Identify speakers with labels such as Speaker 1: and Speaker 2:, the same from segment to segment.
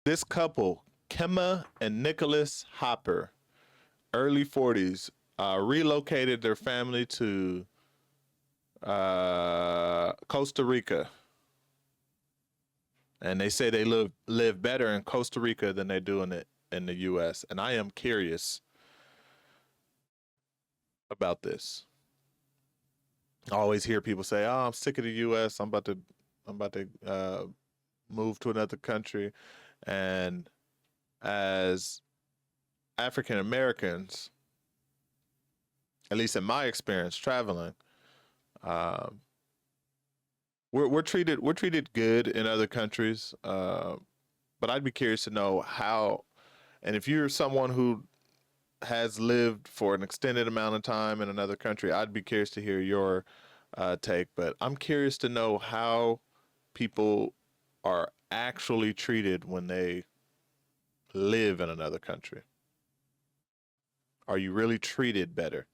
Speaker 1: This couple, Kemma and Nicholas Hopper, early 40s, relocated their family to Costa Rica. And they say they live better in Costa Rica than they do in the U.S. And I am curious about this. I always hear people say, "Oh, I'm sick of the U.S. I'm about to move to another country." And as African Americans, at least in my experience traveling, we're treated good in other countries. But I'd be curious to know how, and if you're someone who has lived for an extended amount of time in another country, I'd be curious to hear your take. But I'm curious to know how people are actually treated when they live in another country. Are you really treated better?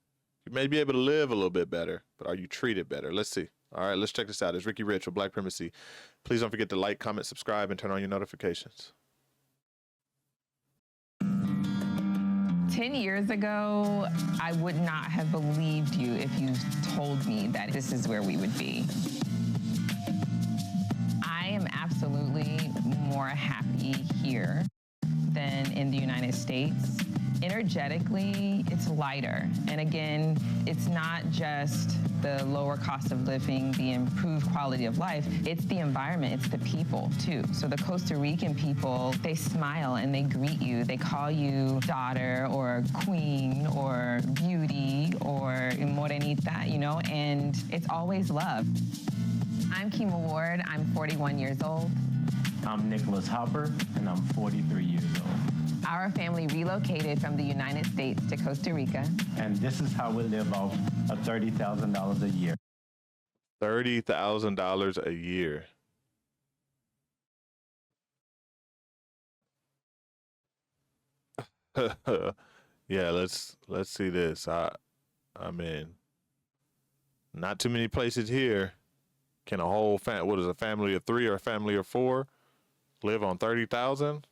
Speaker 1: You may be able to live a little bit better, but are you treated better? Let's see. All right, let's check this out. It's Ricky Rich with Black Primacy. Please don't forget to like, comment, subscribe, and turn on your notifications.
Speaker 2: 10 years ago, I would not have believed you if you told me that this is where we would be. I am absolutely more happy here than in the United States. Energetically, it's lighter. And again, it's not just the lower cost of living, the improved quality of life, it's the environment, it's the people too. So the Costa Rican people, they smile and they greet you. They call you daughter or queen or beauty or morenita, you know, and it's always love. I'm Kima Ward, I'm 41 years old.
Speaker 3: I'm Nicholas Hopper, and I'm 43 years old.
Speaker 2: Our family relocated from the United States to Costa Rica.
Speaker 3: And this is how we live off of $30,000 a year.
Speaker 1: $30,000 a year. Yeah, let's see this. I mean, not too many places here can a whole what is a family of 3 or a family of 4 live on 30,000?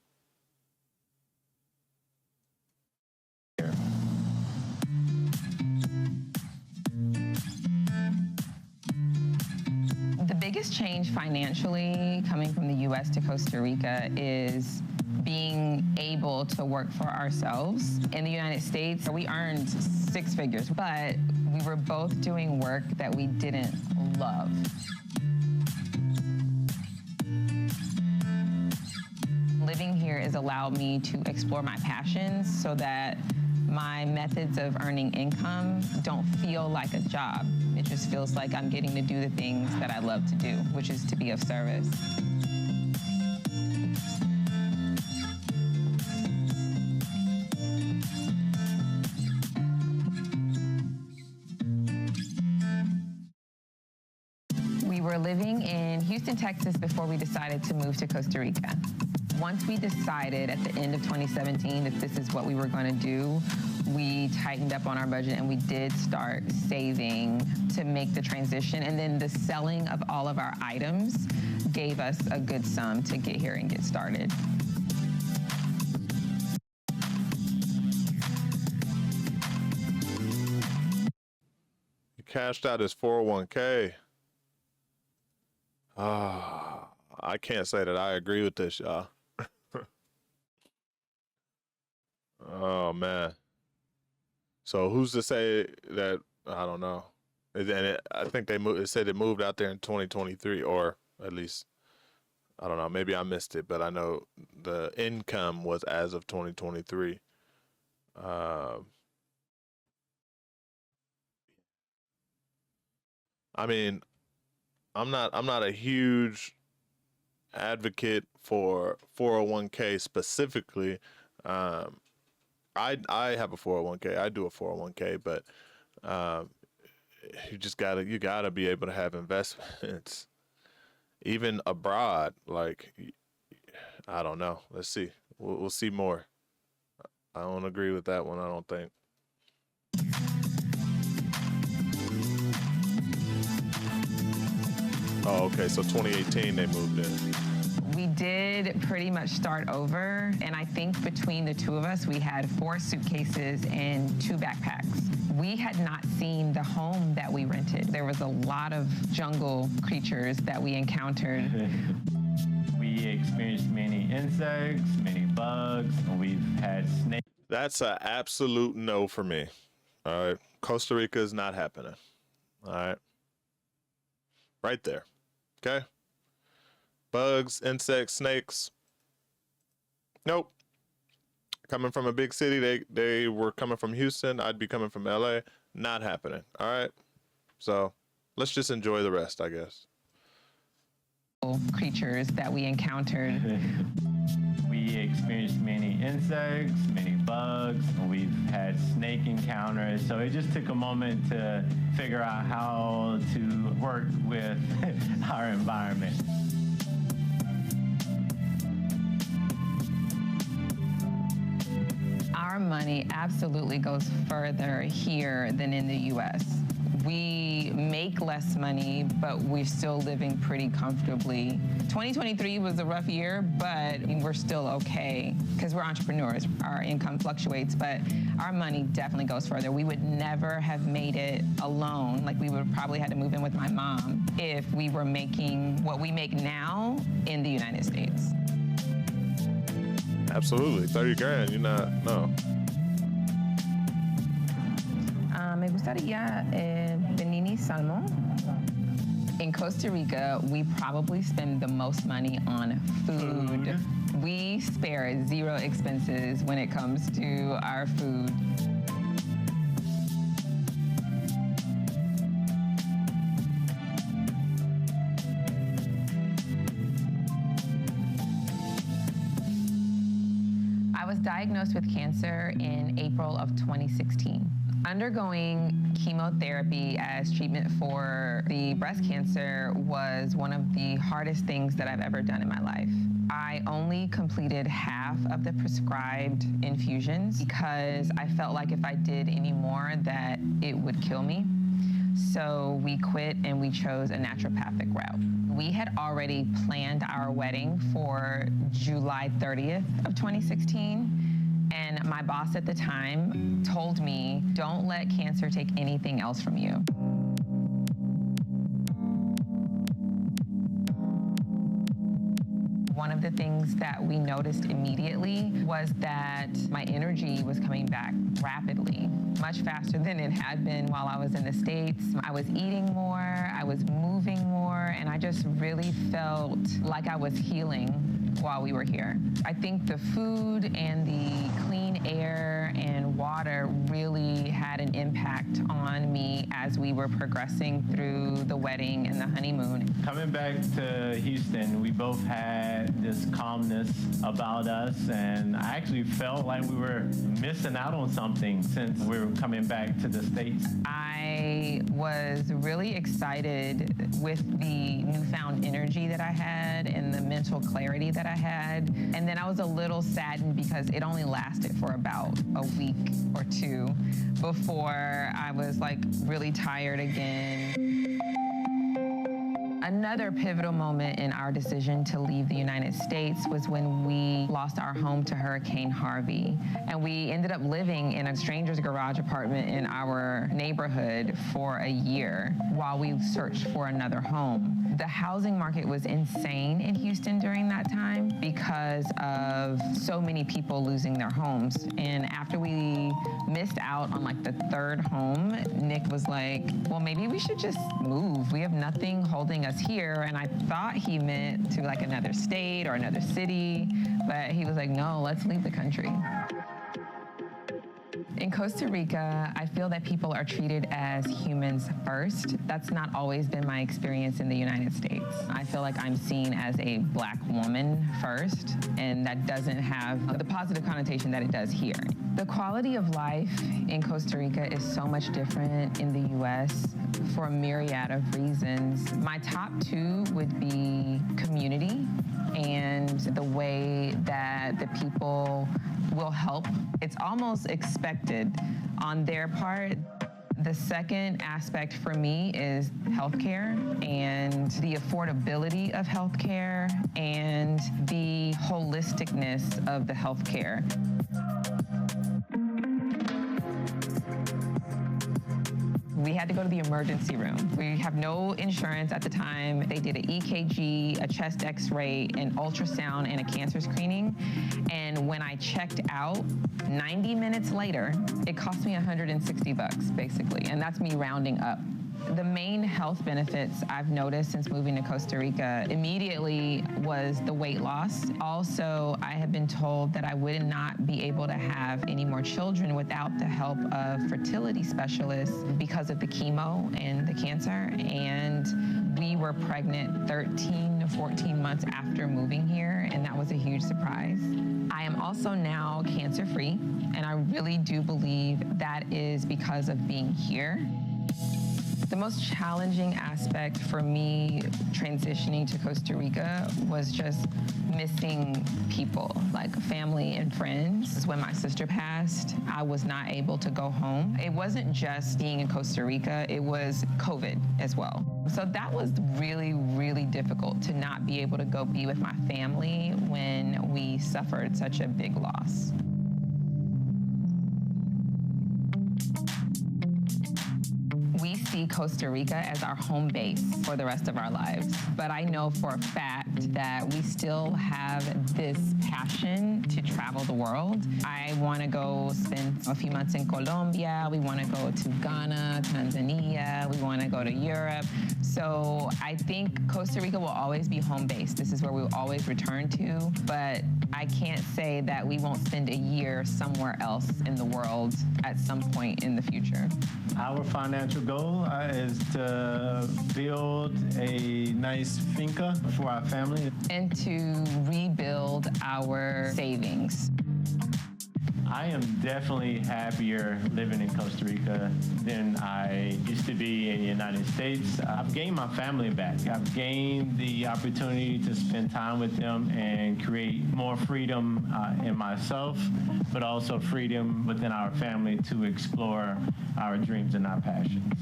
Speaker 2: The biggest change financially coming from the U.S. to Costa Rica is being able to work for ourselves. In the United States, we earned 6 figures, but we were both doing work that we didn't love. Living here has allowed me to explore my passions so that my methods of earning income don't feel like a job. It just feels like I'm getting to do the things that I love to do, which is to be of service. We were living in Houston, Texas before we decided to move to Costa Rica. Once we decided at the end of 2017 that this is what we were going to do, we tightened up on our budget and we did start saving to make the transition. And then the selling of all of our items gave us a good sum to get here and get started.
Speaker 1: He cashed out his 401k. I can't say that I agree with this, y'all. Oh man. So who's to say that? I don't know. And I think they moved. It said it moved out there in 2023, or at least I don't know. Maybe I missed it, but I know the income was as of 2023. I mean, I'm not a huge advocate for 401k specifically. I have a 401k. I do a 401k, but you gotta be able to have investments, even abroad. Like, I don't know. Let's see. We'll see more. I don't agree with that one. I don't think. Oh, okay. So 2018 they moved in.
Speaker 2: We did pretty much start over, and I think between the two of us, we had 4 suitcases and 2 backpacks. We had not seen the home that we rented. There was a lot of jungle creatures that we encountered.
Speaker 3: We experienced many insects, many bugs, and we've had snakes.
Speaker 1: That's an absolute no for me. All right. Costa Rica is not happening. All right. Right there. Okay. Bugs, insects, snakes. Nope. Coming from a big city, they were coming from Houston. I'd be coming from LA. Not happening. All right. So let's just enjoy the rest, I guess.
Speaker 2: Creatures that we encountered.
Speaker 3: We experienced many insects, many bugs, and we've had snake encounters. So it just took a moment to figure out how to work with our environment.
Speaker 2: Our money absolutely goes further here than in the U.S. We make less money, but we're still living pretty comfortably. 2023 was a rough year, but we're still okay because we're entrepreneurs. Our income fluctuates, but our money definitely goes further. We would never have made it alone. Like, we would probably had to move in with my mom if we were making what we make now in the United States.
Speaker 1: Absolutely. 30 grand, you're not, no.
Speaker 2: Me gustaría benini salmon. In Costa Rica, we probably spend the most money on food. We spare 0 expenses when it comes to our food. I was diagnosed with cancer in April of 2016. Undergoing chemotherapy as treatment for the breast cancer was one of the hardest things that I've ever done in my life. I only completed half of the prescribed infusions because I felt like if I did any more that it would kill me. So we quit and we chose a naturopathic route. We had already planned our wedding for July 30th of 2016. And my boss at the time told me, don't let cancer take anything else from you. One of the things that we noticed immediately was that my energy was coming back rapidly, much faster than it had been while I was in the States. I was eating more, I was moving more, and I just really felt like I was healing while we were here. I think the food and the clean air and water really had an impact on me as we were progressing through the wedding and the honeymoon.
Speaker 3: Coming back to Houston, we both had this calmness about us, and I actually felt like we were missing out on something since we were coming back to the States.
Speaker 2: I was really excited with the newfound energy that I had and the mental clarity that I had. And then I was a little saddened because it only lasted for about a week or 2 before I was like really tired again. Another pivotal moment in our decision to leave the United States was when we lost our home to Hurricane Harvey. And we ended up living in a stranger's garage apartment in our neighborhood for a year while we searched for another home. The housing market was insane in Houston during that time because of so many people losing their homes. And after we missed out on like the 3rd home, Nick was like, well, maybe we should just move. We have nothing holding us here. And I thought he meant to like another state or another city, but he was like, no, let's leave the country. In Costa Rica, I feel that people are treated as humans first. That's not always been my experience in the United States. I feel like I'm seen as a Black woman first, and that doesn't have the positive connotation that it does here. The quality of life in Costa Rica is so much different in the US for a myriad of reasons. My top 2 would be community and the way that the people will help. It's almost expected on their part The second aspect for me is healthcare and the affordability of healthcare and the holisticness of the healthcare. We had to go to the emergency room. We have no insurance at the time. They did an EKG, a chest x-ray, an ultrasound, and a cancer screening. And when I checked out, 90 minutes later, it cost me $160, basically. And that's me rounding up. The main health benefits I've noticed since moving to Costa Rica immediately was the weight loss. Also, I have been told that I would not be able to have any more children without the help of fertility specialists because of the chemo and the cancer. And we were pregnant 13 to 14 months after moving here, and that was a huge surprise. I am also now cancer-free, and I really do believe that is because of being here. The most challenging aspect for me transitioning to Costa Rica was just missing people, like family and friends. When my sister passed, I was not able to go home. It wasn't just being in Costa Rica, it was COVID as well. So that was really, really difficult to not be able to go be with my family when we suffered such a big loss. We see Costa Rica as our home base for the rest of our lives. But I know for a fact that we still have this passion to travel the world. I want to go spend a few months in Colombia. We want to go to Ghana, Tanzania. We want to go to Europe. So I think Costa Rica will always be home base. This is where we'll always return to. But I can't say that we won't spend a year somewhere else in the world at some point in the future.
Speaker 3: Our financial goal is to build a nice finca for our family.
Speaker 2: And to rebuild our savings.
Speaker 3: I am definitely happier living in Costa Rica than I used to be in the United States. I've gained my family back. I've gained the opportunity to spend time with them and create more freedom in myself, but also freedom within our family to explore our dreams and our passions.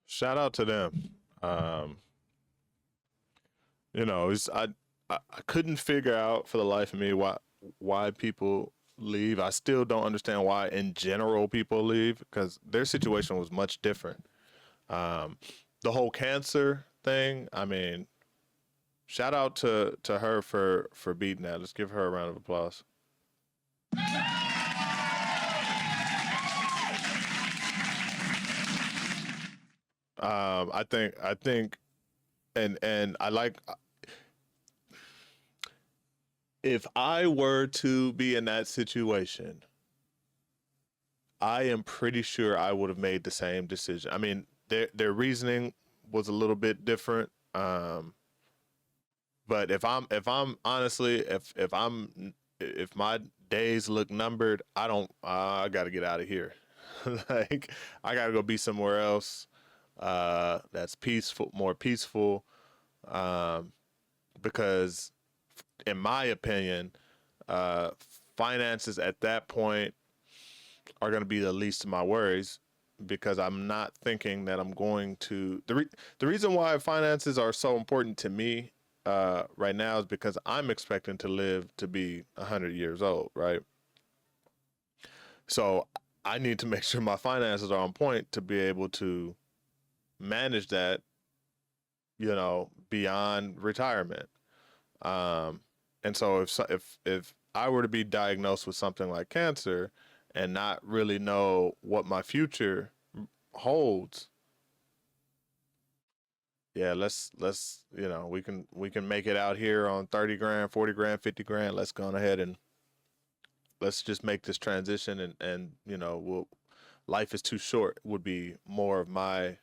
Speaker 1: Shout out to them. You know, I couldn't figure out for the life of me why people leave. I still don't understand why in general people leave, because their situation was much different. The whole cancer thing, I mean, shout out to her for beating that. Let's give her a round of applause. I think and I like, if I were to be in that situation, I am pretty sure I would have made the same decision. I mean, their reasoning was a little bit different. But if my days look numbered, I got to get out of here. Like, I got to go be somewhere else that's more peaceful, because in my opinion, finances at that point are going to be the least of my worries, because I'm not thinking that I'm going to, the reason why finances are so important to me right now is because I'm expecting to live to be 100 years old, right? So I need to make sure my finances are on point to be able to manage that, beyond retirement. And so if I were to be diagnosed with something like cancer and not really know what my future holds, yeah, let's we can make it out here on 30 grand, 40 grand, 50 grand. Let's go on ahead and let's just make this transition, and life is too short would be more of my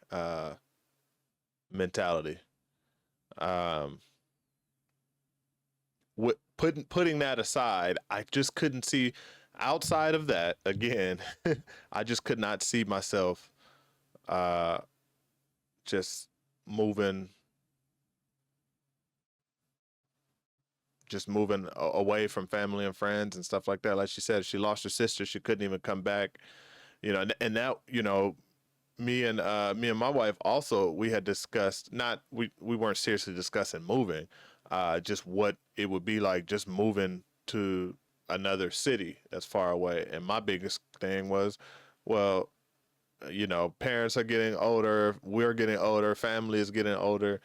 Speaker 1: mentality. Putting that aside, I just couldn't see outside of that again. I just could not see myself just moving just moving away from family and friends and stuff like that. Like she said, she lost her sister. She couldn't even come back, and that, me and my wife also, we had discussed, not, we weren't seriously discussing moving, just what it would be like just moving to another city that's far away. And my biggest thing was, well, parents are getting older, we're getting older, family is getting older.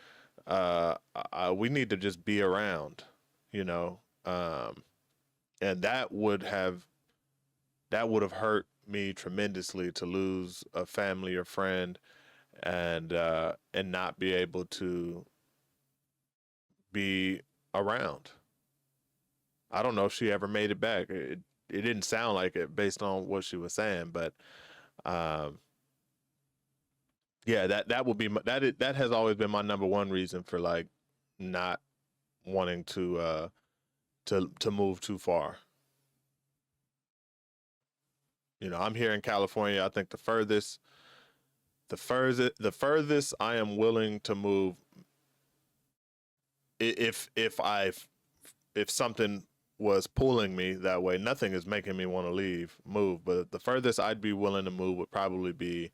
Speaker 1: We need to just be around, and that would have hurt me tremendously to lose a family or friend and not be able to be around. I don't know if she ever made it back. It didn't sound like it based on what she was saying, but yeah, that would be that has always been my number one reason for like not wanting to move too far. I'm here in California. I think the furthest I am willing to move, if something was pulling me that way, nothing is making me want to move. But the furthest I'd be willing to move would probably be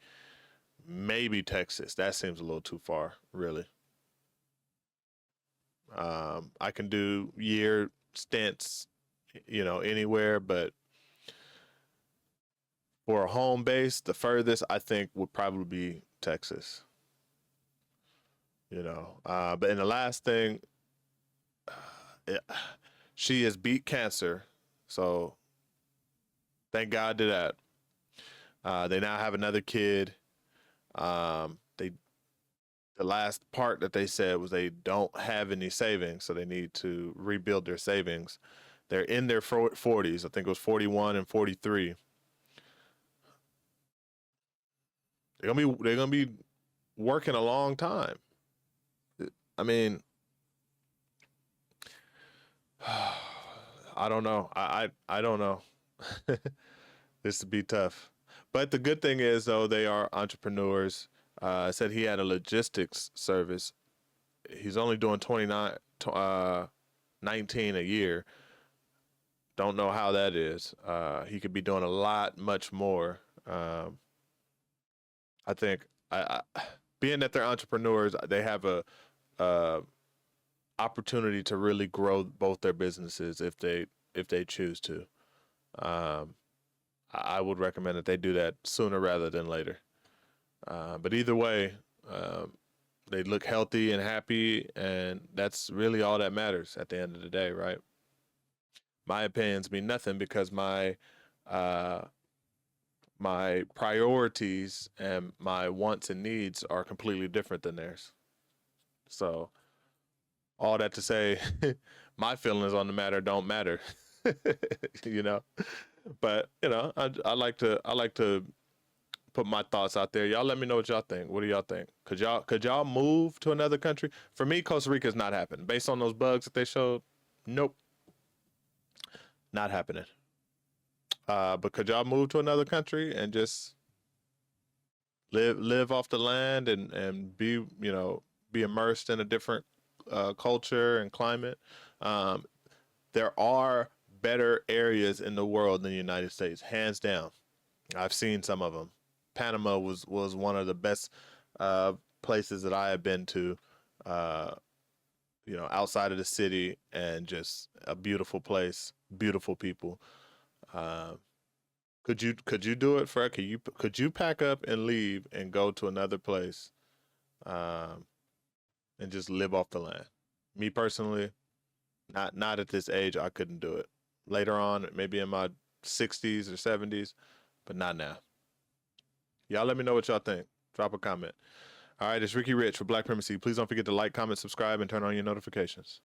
Speaker 1: maybe Texas. That seems a little too far, really. I can do year stints, anywhere, but for a home base, the furthest I think would probably be Texas. But in the last thing, she has beat cancer, so thank God to that. They now have another kid. The last part that they said was they don't have any savings, so they need to rebuild their savings. They're in their 40s. I think it was 41 and 43. They're gonna be working a long time. I mean, I don't know. I don't know. This would be tough. But the good thing is, though, they are entrepreneurs. Said he had a logistics service. He's only doing 19 a year. Don't know how that is. He could be doing much more. I think being that they're entrepreneurs, they have a opportunity to really grow both their businesses if they choose to. I would recommend that they do that sooner rather than later. But either way, they look healthy and happy, and that's really all that matters at the end of the day, right? My opinions mean nothing because my priorities and my wants and needs are completely different than theirs. So all that to say, my feelings on the matter don't matter. But I like to put my thoughts out there. Y'all let me know what y'all think. What do y'all think? Could y'all move to another country? For me, Costa Rica is not happening. Based on those bugs that they showed, nope. Not happening. But could y'all move to another country and just live off the land and be immersed in a different culture and climate? There are better areas in the world than the United States, hands down. I've seen some of them. Panama was one of the best places that I have been to, outside of the city, and just a beautiful place, beautiful people. Could you do it, Fred? Could you pack up and leave and go to another place, and just live off the land? Me personally, not at this age. I couldn't do it. Later on, maybe in my 60s or 70s, but not now. Y'all let me know what y'all think. Drop a comment. All right, it's Ricky Rich for Black Primacy. Please don't forget to like, comment, subscribe, and turn on your notifications.